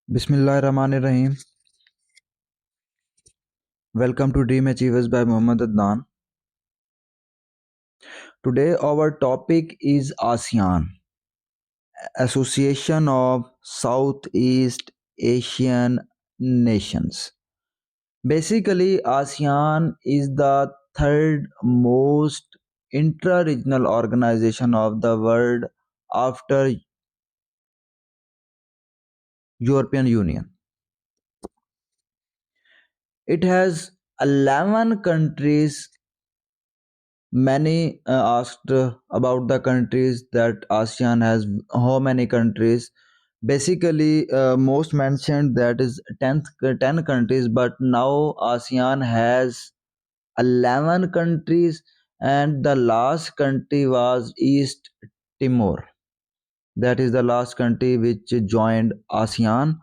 Bismillahirrahmanirrahim. Welcome to Dream Achievers by Muhammad Adnan. Today our topic is ASEAN, Association of Southeast Asian Nations. Basically, ASEAN is the third most intra-regional organization of the world after European Union. It has 11 countries. Many asked about the countries that ASEAN has, how many countries. Basically, most mentioned that is 10 countries, but now ASEAN has 11 countries, and the last country was East Timor. That is the last country which joined ASEAN.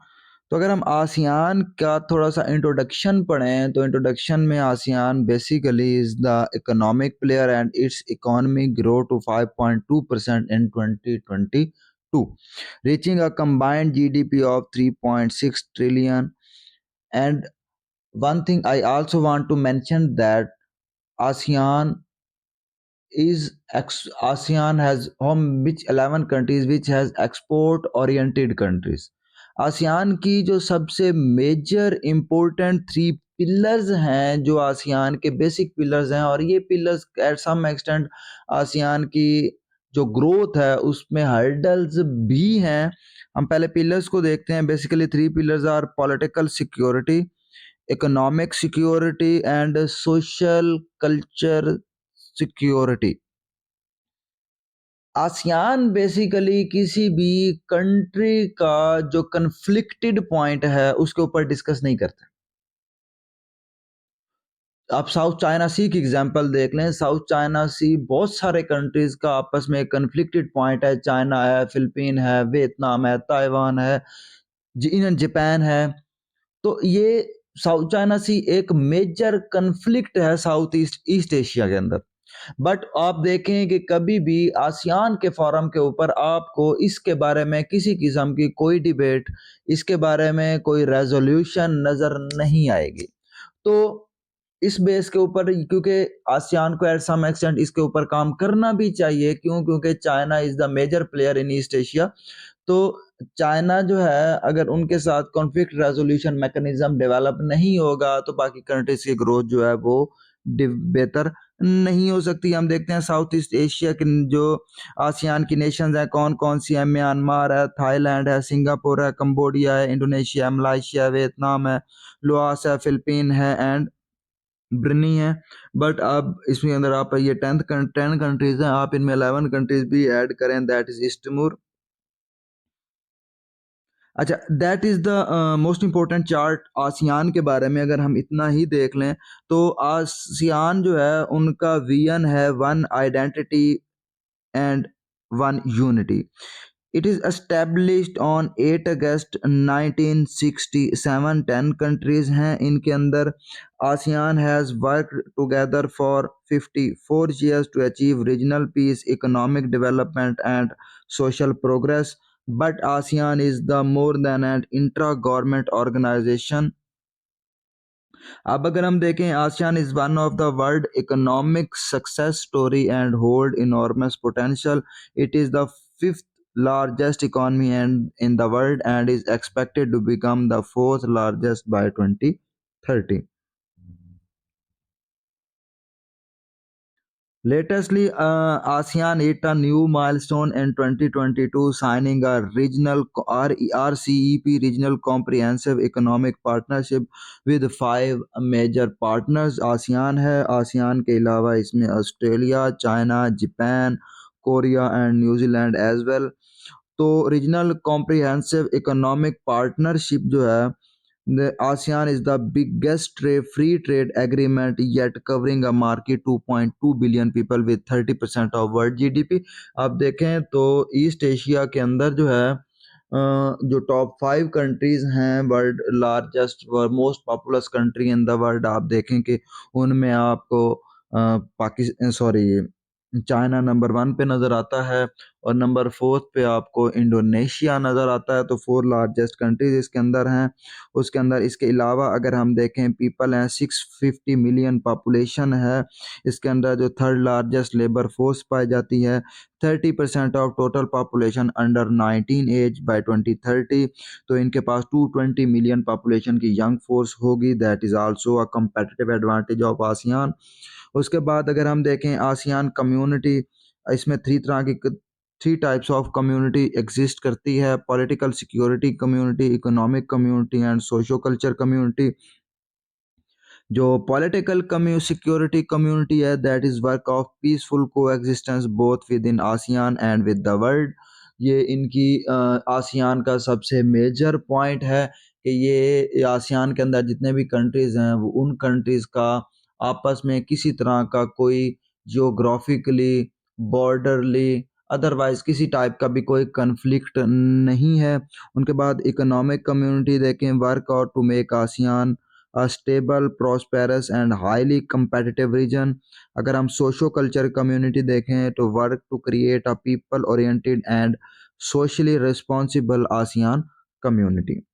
तो अगर हम ASEAN का थोड़ा सा introduction पढ़ें तो introduction में ASEAN basically is the economic player and its economy grow to 5.2% in 2022, reaching a combined GDP of 3.6 trillion. And one thing I also want to mention that ASEAN ASEAN has which 11 countries which has export oriented countries. ASEAN की जो सबसे major important three pillars हैं, जो ASEAN के basic pillars हैं, और ये pillars at some extent ASEAN की जो ग्रोथ है उसमें हर्डल्स भी हैं. हम पहले पिलर्स को देखते हैं. Basically three pillars are political security, economic security and social culture security. ASEAN basically किसी भी कंट्री का जो कन्फ्लिक्टेड पॉइंट है उसके ऊपर डिस्कस नहीं करते. आप साउथ चाइना सी की एग्जांपल देख लें. साउथ चाइना सी बहुत सारे कंट्रीज का आपस में कन्फ्लिक्टेड पॉइंट है. चाइना है, फिलीपीन है, वियतनाम है, ताइवान है, जापान है. तो ये साउथ चाइना सी एक मेजर कन्फ्लिक्ट है साउथ ईस्ट एशिया के अंदर. बट आप देखें कि कभी भी आसियान के फोरम के ऊपर आपको इसके बारे में किसी किस्म की कोई डिबेट, इसके बारे में कोई रेजोल्यूशन नज़र नहीं आएगी. तो इस बेस के ऊपर, क्योंकि आसियान को एट सम एक्सटेंट इसके ऊपर काम करना भी चाहिए. क्यों? क्योंकि China is the major player in East Asia. तो चाइना जो है, अगर उनके साथ कॉन्फ्लिक्ट रेजोल्यूशन मैकेनिज्म डेवलप नहीं होगा तो बाकी कंट्रीज की ग्रोथ जो है वो बेहतर नहीं हो सकती. हम देखते हैं साउथ ईस्ट एशिया की जो आसियान की नेशंस हैं कौन कौन सी हैं. म्यांमार है, थाईलैंड है, सिंगापुर है, कंबोडिया है, इंडोनेशिया, मलाइशिया, वियतनाम है, लाओस है, फिलीपीन है एंड ब्रुनेई है. बट अब इसमें अंदर आप ये 10 कंट्रीज हैं, आप इनमें 11 कंट्रीज भी ऐड करें, दैट इज ईस्ट तिमोर. अच्छा, that is the most important chart ASEAN के बारे में. अगर हम इतना ही देख लें तो आसियान जो है उनका विजन है one identity and one unity. It is established on 8 August 1967. 10 countries हैं इनके अंदर. ASEAN has worked together for 54 years to achieve regional peace, economic development and social progress. But ASEAN is the more than an intra-government organization. अब अगर हम देखें, ASEAN is one of the world economic success story and hold enormous potential. It is the fifth largest economy and in the world and is expected to become the fourth largest by 2030. Lately, ASEAN hit a new milestone in 2022, signing a regional RCEP regional comprehensive economic partnership with 5 major partners. ASEAN है. ASEAN के अलावा इसमें Australia, China, Japan, Korea and New Zealand as well. तो regional comprehensive economic partnership जो है, the ASEAN is the biggest free trade agreement yet covering a market 2.2 billion people with 30% of world GDP. आप देखें तो east Asia के अंदर जो है जो टॉप 5 कंट्रीज हैं, world largest most populous country in the world, आप देखें कि उनमें आपको पाकिस्तान, सॉरी, चाइना नंबर 1 पे नज़र आता है और नंबर 4th पे आपको इंडोनेशिया नज़र आता है। तो 4 लार्जेस्ट कंट्रीज़ इसके अंदर हैं। उसके अंदर इसके अलावा अगर हम देखें पीपल हैं 650 मिलियन पॉपुलेशन है। इसके अंदर जो थर्ड लार्जेस्ट लेबर फोर्स पाई जाती है। 30% of total population under 19 age by 2030। तो इनके पास 220 मिलियन पॉपुलेशन की यंग फोर्स होगी। That is also a competitive advantage of ASEAN. उसके बाद अगर हम देखें आसियान कम्युनिटी, इसमें three types of community exist करती है: political security community, economic community and socio culture community. जो पॉलिटिकल सिक्योरिटी कम्युनिटी है, that is work of peaceful को existence both with in ASEAN and with the world. ये इनकी ASEAN का सबसे major point है कि ये आसियान के अंदर जितने भी कंट्रीज़ हैं वो उन कंट्रीज़ का आपस में किसी तरह का कोई जियोग्राफिकली, बॉर्डरली, अदरवाइज किसी टाइप का भी कोई कन्फ्लिक्ट नहीं है। उनके बाद इकोनॉमिक कम्युनिटी देखें, work out to make ASEAN a stable, prosperous and highly competitive region। अगर हम सोशो कल्चर कम्युनिटी देखें तो work to create a people oriented and socially responsible ASEAN community.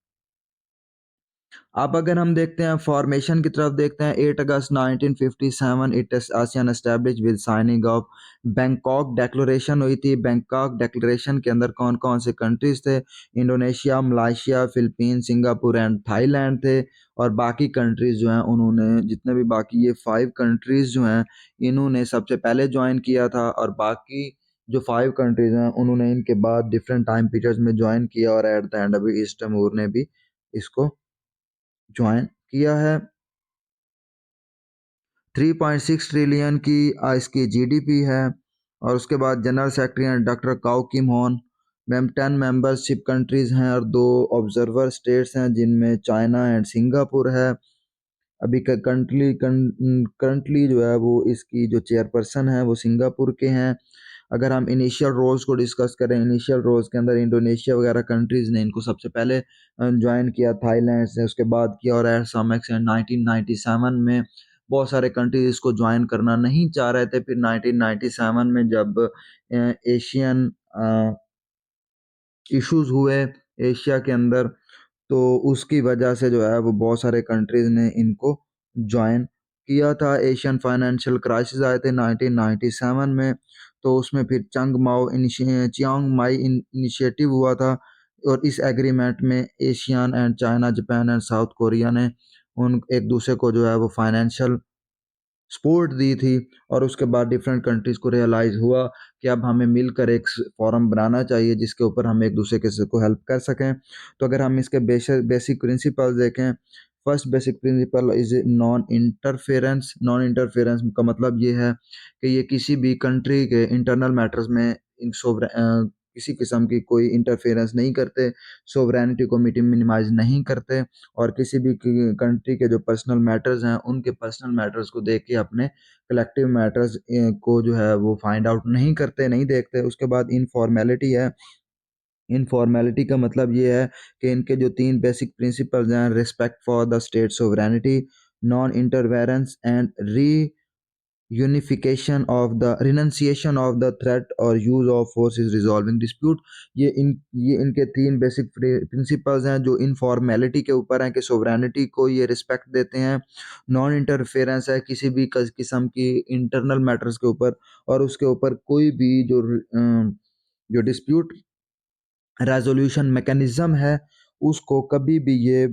अब अगर हम देखते हैं फॉर्मेशन की तरफ देखते हैं, 8 अगस्त 1957 it ASEAN establish with signing off Bangkok declaration हुई थी। बैंकॉक डेक्लेरेशन के अंदर कौन कौन से कंट्रीज थे? Indonesia, Malaysia, Philippine, Singapore and Thailand थे। और बाकी कंट्रीज जो हैं उन्होंने, जितने भी बाकी ये 5 कंट्रीज जो हैं इन्होंने सबसे पहले ज्वाइन किया था, और बाकी जो 5 कंट्रीज हैं उन्होंने इनके बाद डिफरेंट टाइम पीरियड्स में ज्वाइन किया, और एट द एंड अभी ईस्ट तिमोर ने भी इसको ज्वाइन किया है। 3.6 ट्रिलियन की इसकी जीडीपी है। और उसके बाद जनरल सेक्रेटरी हैं डॉक्टर काओ किम होन। मैम 10 मेंबरशिप कंट्रीज़ हैं और 2 ऑब्जर्वर स्टेट्स हैं जिनमें चाइना एंड सिंगापुर है। अभी करंटली जो है वो इसकी जो चेयरपर्सन है वो सिंगापुर के हैं। अगर हम इनिशियल रोल्स को डिस्कस करें, इनिशियल रोल्स के अंदर इंडोनेशिया वगैरह कंट्रीज़ ने इनको सबसे पहले ज्वाइन किया, थाईलैंड से उसके बाद किया, और एट सम एक्सटेंट 1997 में बहुत सारे कंट्रीज इसको ज्वाइन करना नहीं चाह रहे थे। फिर 1997 में जब एशियन इश्यूज हुए एशिया के अंदर, तो उसकी वजह से जो है वो बहुत सारे कंट्रीज ने इनको ज्वाइन किया था। एशियन फाइनेंशियल क्राइसिस आए थे 1997 में, तो उसमें फिर चियांग माई इनिशिएटिव हुआ था, और इस एग्रीमेंट में Asian and China, Japan and south Korea ने उन एक दूसरे को जो है वो फाइनेंशियल सपोर्ट दी थी। और उसके बाद डिफरेंट कंट्रीज़ को रियलाइज़ हुआ कि अब हमें मिलकर एक फोरम बनाना चाहिए जिसके ऊपर हम एक दूसरे के को हेल्प कर सकें। तो अगर हम इसके बेसिक प्रिंसिपल्स देखें, first basic principle is non interference. Non interference का मतलब ये है कि ये किसी भी कंट्री के इंटरनल मैटर्स में किसी किस्म की कोई इंटरफेरेंस नहीं करते, सोवरेनिटी को मिनिमाइज नहीं करते, और किसी भी कंट्री के जो पर्सनल मैटर्स हैं उनके पर्सनल मैटर्स को देख के अपने कलेक्टिव मैटर्स को जो है वो फाइंड आउट नहीं करते, नहीं देखते। उसके बाद इनफॉर्मेलिटी है। इनफॉर्मेलिटी का मतलब ये है कि इनके जो 3 बेसिक प्रिंसिपल्स हैं: respect for the state sovereignty, non interference and renunciation of the threat और use of force is resolving dispute. ये इनके 3 बेसिक प्रिंसिपल्स हैं जो इनफॉर्मेलिटी के ऊपर हैं कि सोवरेनिटी को ये रिस्पेक्ट देते हैं, नॉन इंटरफेरेंस है किसी भी किस्म की इंटरनल मैटर्स के ऊपर, और उसके ऊपर कोई भी जो डिस्प्यूट रेजोल्यूशन मैकेनिज्म है उसको कभी भी ये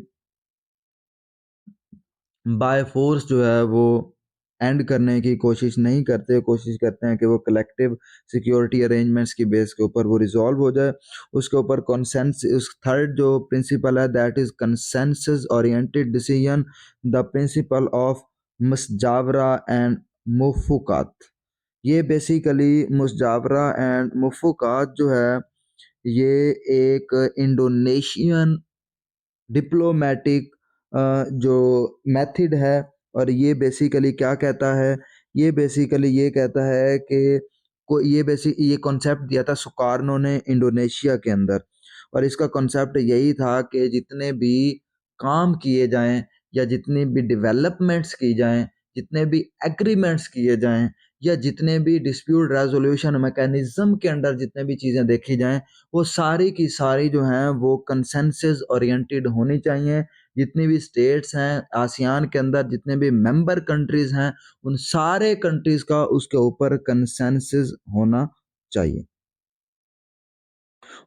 बाय फोर्स जो है वो एंड करने की कोशिश नहीं करते। कोशिश करते हैं कि वो कलेक्टिव सिक्योरिटी अरेंजमेंट्स की बेस के ऊपर वो रिजॉल्व हो जाए। उसके ऊपर कंसेंसस, थर्ड जो प्रिंसिपल है that is consensus oriented decision, the principle of मुसजावरा एंड मुफुकात। ये बेसिकली मुसजावरा एंड मुफुकात जो है ये एक इंडोनेशियन डिप्लोमेटिक जो मेथड है, और ये बेसिकली क्या कहता है, ये बेसिकली ये कहता है कि ये कॉन्सेप्ट दिया था सुकार्नो ने इंडोनेशिया के अंदर। और इसका कॉन्सेप्ट यही था कि जितने भी काम किए जाएं या जितनी भी डेवलपमेंट्स की जाएं, जितने भी एग्रीमेंट्स किए जाएं, या जितने भी डिस्प्यूट रेज़ोल्यूशन मैकेनिज़्म के अंडर जितने भी चीज़ें देखी जाएँ, वो सारी की सारी जो हैं वो कंसेंसस ओरिएंटेड होनी चाहिए। जितनी भी स्टेट्स हैं, आसियान के अंदर जितने भी मेंबर कंट्रीज़ हैं, उन सारे कंट्रीज़ का उसके ऊपर कंसेंसस होना चाहिए।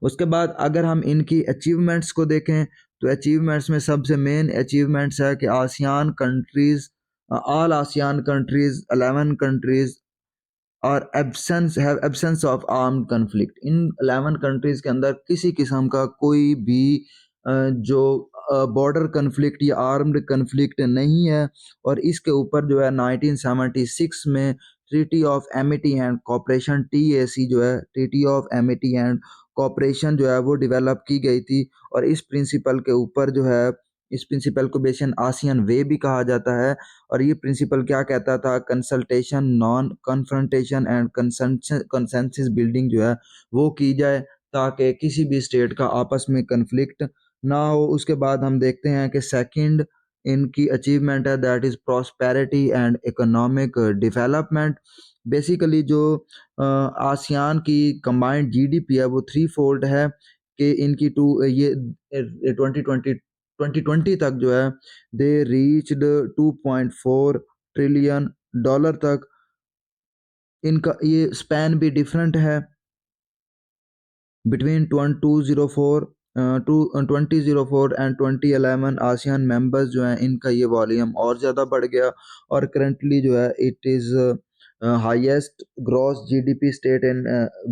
उसके बाद अगर हम इनकी अचीवमेंट्स को देखें, तो अचीवमेंट्स में सबसे मेन अचीवमेंट्स है कि ASEAN countries all ASEAN countries 11 countries और एब्सेंस ऑफ आर्म्ड कॉन्फ्लिक्ट। इन 11 कंट्रीज के अंदर किसी किस्म का कोई भी जो बॉर्डर कॉन्फ्लिक्ट या आर्म्ड कॉन्फ्लिक्ट नहीं है और इसके ऊपर जो है 1976 में treaty of amity and cooperation TAC जो है treaty of amity and cooperation जो है वो डेवलप की गई थी और इस प्रिंसिपल के ऊपर जो है इस प्रिंसिपल को बेसिन आसियन वे भी कहा जाता है। और ये प्रिंसिपल क्या कहता था, consultation non confrontation and consensus building जो है वो की जाए ताकि किसी भी स्टेट का आपस में कन्फ्लिक्ट ना हो। उसके बाद हम देखते हैं कि सेकंड इनकी अचीवमेंट है that is prosperity and economic development. Basically जो आसियान की कंबाइंड जीडीपी है वो थ्री फोल्ड है कि इनकी टू ये 2020 तक जो है दे रीच्ड 2.4 ट्रिलियन डॉलर तक। इनका ये स्पैन भी डिफरेंट है बिटवीन 2004 एंड 2011 आसियान मेंबर्स जो हैं इनका ये वॉल्यूम और ज़्यादा बढ़ गया और करंटली जो है it is highest gross GDP state in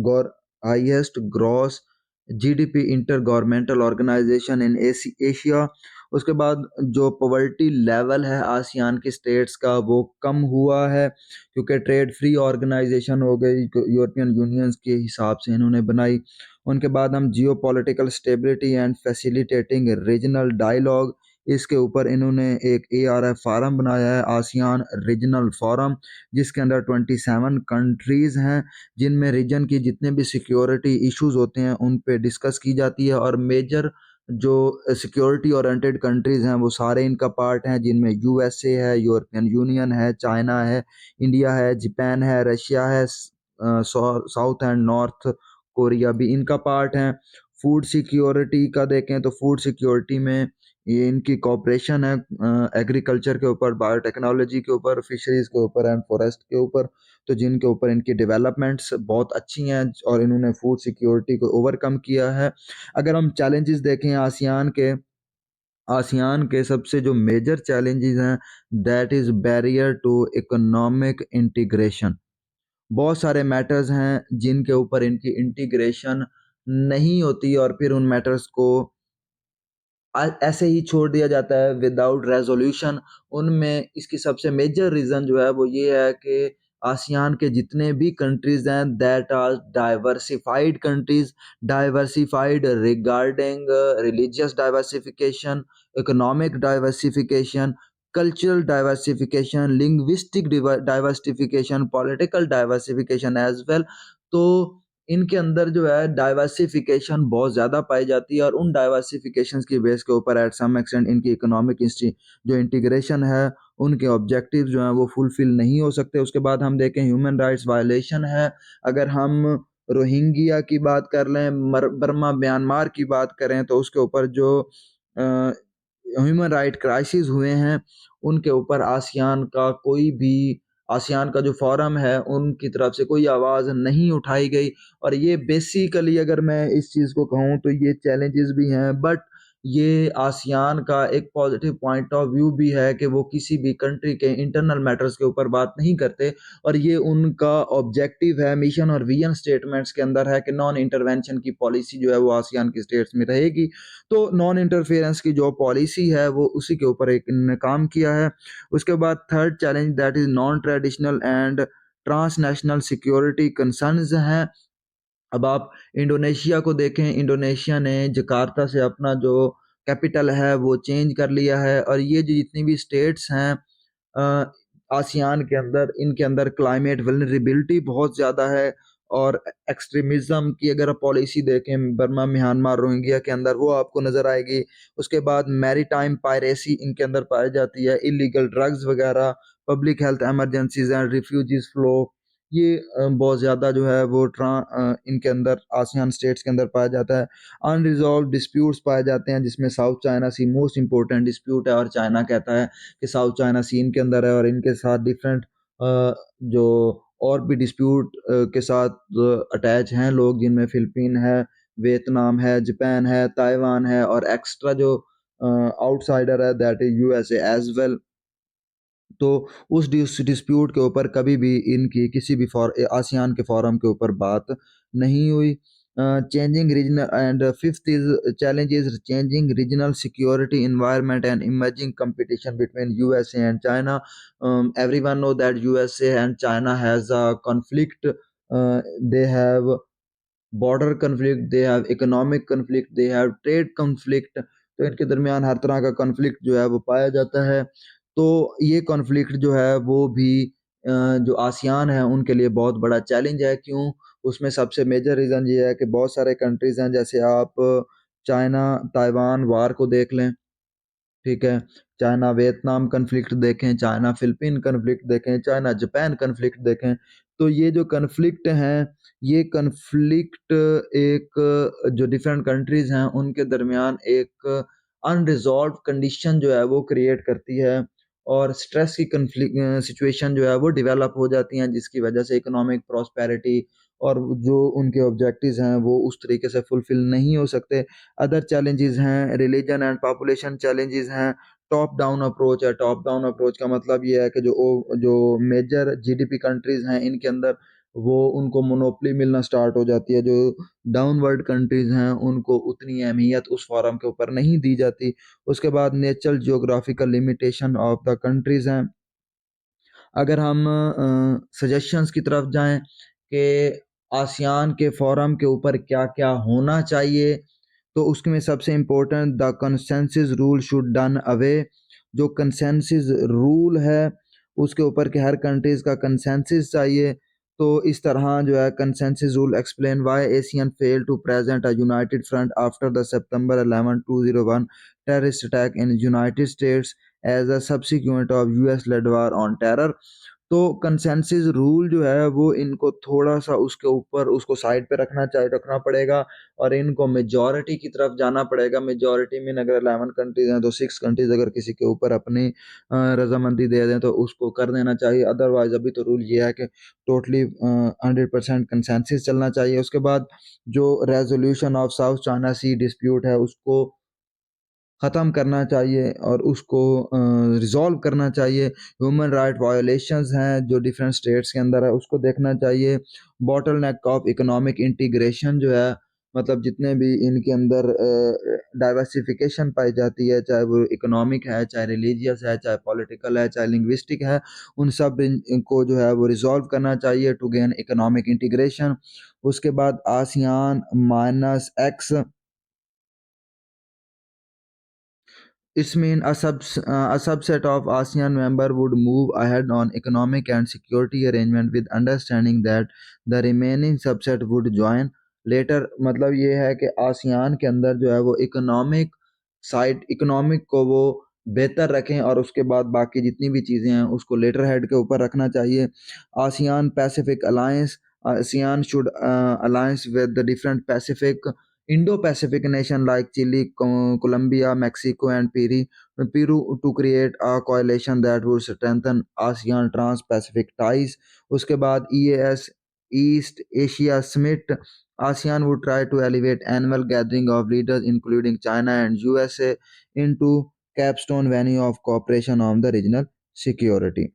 गौर highest gross GDP intergovernmental organisation in Asia. उसके बाद जो पॉवर्टी लेवल है आसियान की स्टेट्स का वो कम हुआ है क्योंकि ट्रेड फ्री ऑर्गेनाइजेशन हो गई यूरोपियन यूनियंस के हिसाब से इन्होंने बनाई। उनके बाद हम geopolitical stability and facilitating regional dialogue, इसके ऊपर इन्होंने एक ARF फारम बनाया है आसियान रीजनल फोरम जिसके अंदर 27 कंट्रीज़ हैं जिनमें रीजन की जितने भी सिक्योरिटी इश्यूज होते हैं उन पे डिस्कस की जाती है और मेजर जो सिक्योरिटी ओरिएंटेड कंट्रीज़ हैं वो सारे इनका पार्ट हैं जिनमें USA है, यूरोपियन यूनियन है, चाइना है, इंडिया है, जापान है, रशिया है, साउथ एंड नॉर्थ कोरिया भी इनका पार्ट है। फूड सिक्योरिटी का देखें तो फूड सिक्योरिटी में ये इनकी कॉपरेशन है एग्रीकल्चर के ऊपर, बायोटेक्नोलॉजी के ऊपर, फिशरीज के ऊपर एंड फॉरेस्ट के ऊपर, तो जिनके ऊपर इनकी डेवलपमेंट्स बहुत अच्छी हैं और इन्होंने फूड सिक्योरिटी को ओवरकम किया है। अगर हम चैलेंजेस देखें आसियान के सबसे जो मेजर चैलेंजेस हैं that is barrier to economic integration. बहुत सारे मैटर्स हैं जिनके ऊपर इनकी इंटीग्रेशन नहीं होती और फिर उन मैटर्स को ऐसे ही छोड़ दिया जाता है विदाउट रेजोल्यूशन। उनमें इसकी सबसे मेजर रीज़न जो है वो ये है कि आसियान के जितने भी कंट्रीज़ हैं that are diversified regarding religious diversification, economic diversification, cultural diversification, linguistic diversification, political diversification as well. तो इनके अंदर जो है डाइवर्सिफिकेशन बहुत ज़्यादा पाई जाती है और उन डाइवर्सिफिकेशंस की बेस के ऊपर एट सम एक्सटेंट इनकी इकोनॉमिक जो इंटीग्रेशन है उनके ऑब्जेक्टिव जो हैं वो फुलफिल नहीं हो सकते। उसके बाद हम देखें ह्यूमन राइट्स वायलेशन है। अगर हम रोहिंग्या की बात कर लें, बर्मा म्यांमार की बात करें तो उसके ऊपर जो ह्यूमन राइट क्राइसिस हुए हैं उनके ऊपर आसियान का जो फोरम है उनकी तरफ से कोई आवाज़ नहीं उठाई गई। और ये बेसिकली अगर मैं इस चीज़ को कहूँ तो ये चैलेंजेस भी हैं बट ये आसियान का एक पॉजिटिव पॉइंट ऑफ व्यू भी है कि वो किसी भी कंट्री के इंटरनल मैटर्स के ऊपर बात नहीं करते और ये उनका ऑब्जेक्टिव है, मिशन और विजन स्टेटमेंट्स के अंदर है कि नॉन इंटरवेंशन की पॉलिसी जो है वो आसियान की स्टेट्स में रहेगी। तो नॉन इंटरफेरेंस की जो पॉलिसी है वो उसी के ऊपर एक इन्होंने काम किया है। उसके बाद third challenge that is non traditional and transnational security concerns हैं। अब आप इंडोनेशिया को देखें, इंडोनेशिया ने जकार्ता से अपना जो कैपिटल है वो चेंज कर लिया है और ये जो जितनी भी स्टेट्स हैं आसियान के अंदर इनके अंदर क्लाइमेट वल्नरेबिलिटी बहुत ज़्यादा है और एक्सट्रीमिज़्म की अगर आप पॉलिसी देखें बर्मा, म्यांमार, रोहिंग्या के अंदर वो आपको नज़र आएगी। उसके बाद मैरीटाइम पायरेसी इनके अंदर पाई जाती है, इलीगल ड्रग्स वगैरह, public health emergencies and refugees flow. ये बहुत ज़्यादा जो है वो इनके अंदर आसियान स्टेट्स के अंदर पाया जाता है। अनरिज़ॉल्व्ड डिस्प्यूट्स पाए जाते हैं जिसमें साउथ चाइना सी मोस्ट इम्पोर्टेंट डिस्प्यूट है और चाइना कहता है कि साउथ चाइना सी इनके अंदर है और इनके साथ डिफरेंट जो और भी डिस्प्यूट के साथ अटैच हैं लोग, जिनमें फ़िलिपीन है, वियतनाम है, जापान है, ताइवान है और एक्स्ट्रा जो आउटसाइडर है that is USA as well. तो उस डिस्प्यूट के ऊपर कभी भी इनकी किसी भी आसियान के फोरम के ऊपर बात नहीं हुई। Changing regional and fifth is challenge is changing regional security environment and emerging competition between USA and China. Everyone know that USA and China has a conflict. They have border conflict, they have economic conflict, they have trade conflict. तो इनके दरमियान हर तरह का conflict जो है वो पाया जाता है। तो ये कन्फ्लिक्ट जो है वो भी जो आसियान है उनके लिए बहुत बड़ा चैलेंज है। क्यों? उसमें सबसे मेजर रीज़न ये है कि बहुत सारे कंट्रीज़ हैं, जैसे आप चाइना ताइवान वार को देख लें, ठीक है? चाइना वियतनाम कॉन्फ्लिक्ट देखें, चाइना फ़िलिपीन कॉन्फ्लिक्ट देखें, चाइना जापान कॉन्फ्लिक्ट देखें। तो ये जो कॉन्फ्लिक्ट हैं, ये कॉन्फ्लिक्ट एक जो डिफरेंट कंट्रीज़ हैं, उनके दरमियान एक अनरिज़ॉल्व्ड कंडीशन जो है वो क्रिएट करती है और स्ट्रेस की सिचुएशन जो है वो डेवलप हो जाती हैं, जिसकी वजह से इकोनॉमिक प्रॉस्पेरिटी और जो उनके ऑब्जेक्टिव्स हैं, वो उस तरीके से फुलफ़िल नहीं हो सकते। अदर चैलेंजेस हैं, रिलीजन एंड पॉपुलेशन चैलेंजेस हैं, टॉप डाउन अप्रोच है। टॉप डाउन अप्रोच का मतलब ये है कि जो मेजर जीडीपी कंट्रीज़ हैं, इनके अंदर वो उनको मोनोपोली मिलना स्टार्ट हो जाती है। जो डाउनवर्ड कंट्रीज़ हैं, उनको उतनी अहमियत उस फोरम के ऊपर नहीं दी जाती। उसके बाद natural geographical limitation of the countries हैं। अगर हम सजेशंस की तरफ जाएँ कि आसियान के फोरम के ऊपर क्या-क्या होना चाहिए, तो उसमें सबसे important the consensus rule should done away. जो कंसेंसस रूल है, उसके ऊपर कि हर कंट्रीज़ का कंसेंसस चाहिए। तो इस तरह जो है consensus rule explain why ASEAN failed to present a united front after the September 11, 2001 terrorist attack in United States as a subsequent of US led war on terror. तो कंसेंसस रूल जो है वो इनको थोड़ा-सा उसके ऊपर उसको साइड पे रखना पड़ेगा और इनको मेजॉरिटी की तरफ जाना पड़ेगा। मेजॉरिटी मीन अगर 11 कंट्रीज़ हैं तो 6 कंट्रीज़ अगर किसी के ऊपर अपनी रज़ामंदी दे दें तो उसको कर देना चाहिए। अदरवाइज़ अभी तो रूल ये है कि टोटली 100% कंसेंसस चलना चाहिए। उसके बाद जो resolution of South China Sea dispute है उसको ख़त्म करना चाहिए और उसको रिज़ॉल्व करना चाहिए। ह्यूमन राइट वायलेशंस हैं जो डिफरेंट स्टेट्स के अंदर है, उसको देखना चाहिए। बॉटलनेक ऑफ इकोनॉमिक इंटीग्रेशन जो है, मतलब जितने भी इनके अंदर डाइवर्सिफ़िकेशन पाई जाती है, चाहे वो इकोनॉमिक है, चाहे रिलीजियस है, चाहे पॉलिटिकल है, चाहे लिंग्विस्टिक है, उन सब इनको जो है वो रिज़ॉल्व करना चाहिए टू गेन इकोनॉमिक इंटीग्रेशन। उसके बाद ASEAN minus x It means a subset of ASEAN member would move ahead on economic and security arrangement with understanding that the remaining subset would join later। मतलब ये है कि ASEAN के अंदर जो है वो इकोनॉमिक को वो बेहतर रखें और उसके बाद बाकी जितनी भी चीज़ें हैं उसको लेटर हेड के ऊपर रखना चाहिए। ASEAN Pacific alliance ASEAN should alliance with the different Pacific Indo-Pacific nation like Chile, Colombia, Mexico, and Peru to create a coalition that would strengthen ASEAN Trans-Pacific ties. उसके बाद EAS East Asia Summit, ASEAN would try to elevate annual gathering of leaders including China and USA into capstone venue of cooperation on the regional security।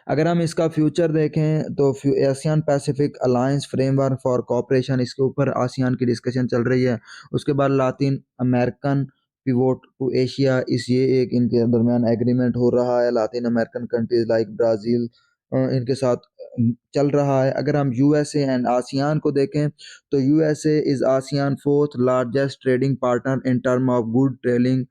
अगर हम इसका future देखें तो Asian Pacific alliance framework for cooperation, इसके ऊपर ASEAN की discussion चल रही है। उसके बाद Latin American pivot to Asia, इस ये एक इनके दरमियान एग्रीमेंट हो रहा है। Latin American countries like Brazil इनके साथ चल रहा है। अगर हम यूएसए एंड आसियान को देखें तो USA is ASEAN fourth largest trading partner in term of good trailing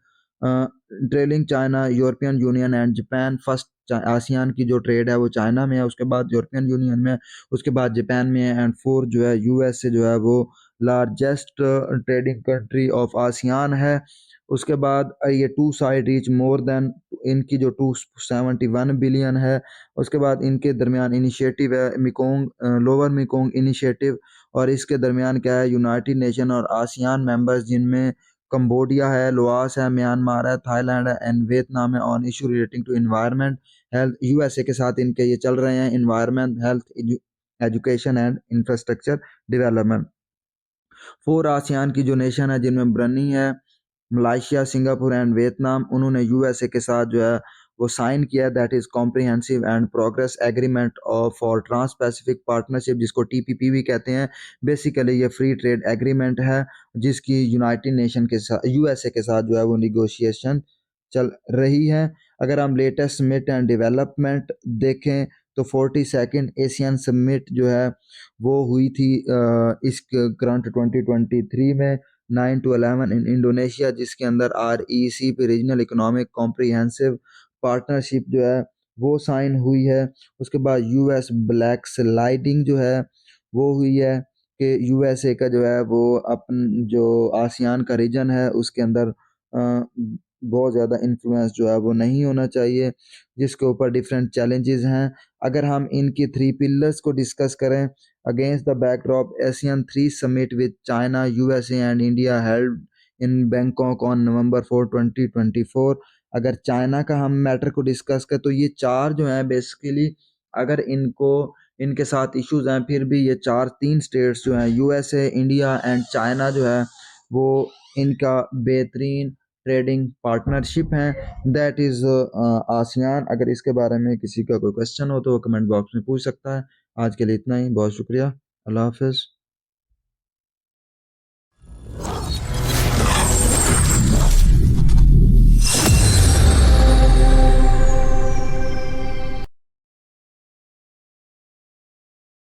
China, European union and Japan. First ASEAN की जो ट्रेड है वो चाइना में है, उसके बाद यूरोपियन यूनियन में है, उसके बाद जापान में है एंड फोर्थ जो है यूएस से जो है वो largest trading country of ASEAN है। उसके बाद ये two side reach more than इनकी जो 271 बिलियन है। उसके बाद इनके दरमियान इनिशिएटिव है मेकोंग लोअर मेकोंग इनिशिएटिव, और इसके दरमियान क्या है यूनाइटेड नेशन और आसियान मेंबर्स, जिनमें कंबोडिया है, लाओस है, म्यांमार है, थाईलैंड है एंड वियतनाम है, on issue relating to environment health. USA के साथ इनके ये चल रहे हैं environment health education and infrastructure development. 4 ASEAN की जो नेशन है जिनमें ब्रनी है, मलेशिया, सिंगापुर एंड वियतनाम, उन्होंने यूएसए के साथ जो है वो साइन किया, that is comprehensive and progress agreement of for trans Pacific partnership, जिसको टीपीपी भी कहते हैं। बेसिकली ये फ्री ट्रेड एग्रीमेंट है जिसकी यूनाइटेड नेशन के साथ यूएसए के साथ जो है वो निगोशिएशन चल रही है। अगर हम लेटेस्ट समिट एंड डेवलपमेंट देखें तो 42nd एशियन समिट जो है वो हुई थी इस करंट 2023 में 9 to 11 इन इंडोनेशिया, जिसके अंदर RECP regional economic comprehensive partnership जो है वो साइन हुई है। उसके बाद यूएस ब्लैक स्लाइडिंग जो है वो हुई है कि यूएसए का जो है वो अपन जो आसियान का रीजन है उसके अंदर बहुत ज़्यादा इन्फ्लुएंस जो है वो नहीं होना चाहिए, जिसके ऊपर डिफरेंट चैलेंजेस हैं। अगर हम इनकी 3 पिलर्स को डिस्कस करें, against the backdrop Asian 3 summit with China, USA and India held in Bangkok on November 4 2024। अगर चाइना का हम मैटर को डिस्कस करें तो ये 4 जो हैं बेसिकली अगर इनको इनके साथ इश्यूज हैं, फिर भी ये 3 स्टेट्स जो हैं यूएसए, इंडिया एंड चाइना जो है वो इनका बेहतरीन ट्रेडिंग पार्टनरशिप हैं, दैट इज़ आसियान। अगर इसके बारे में किसी का कोई क्वेश्चन हो तो वो कमेंट बॉक्स में पूछ सकता है। आज के लिए इतना ही, बहुत शुक्रिया, अल्लाह हाफिज़।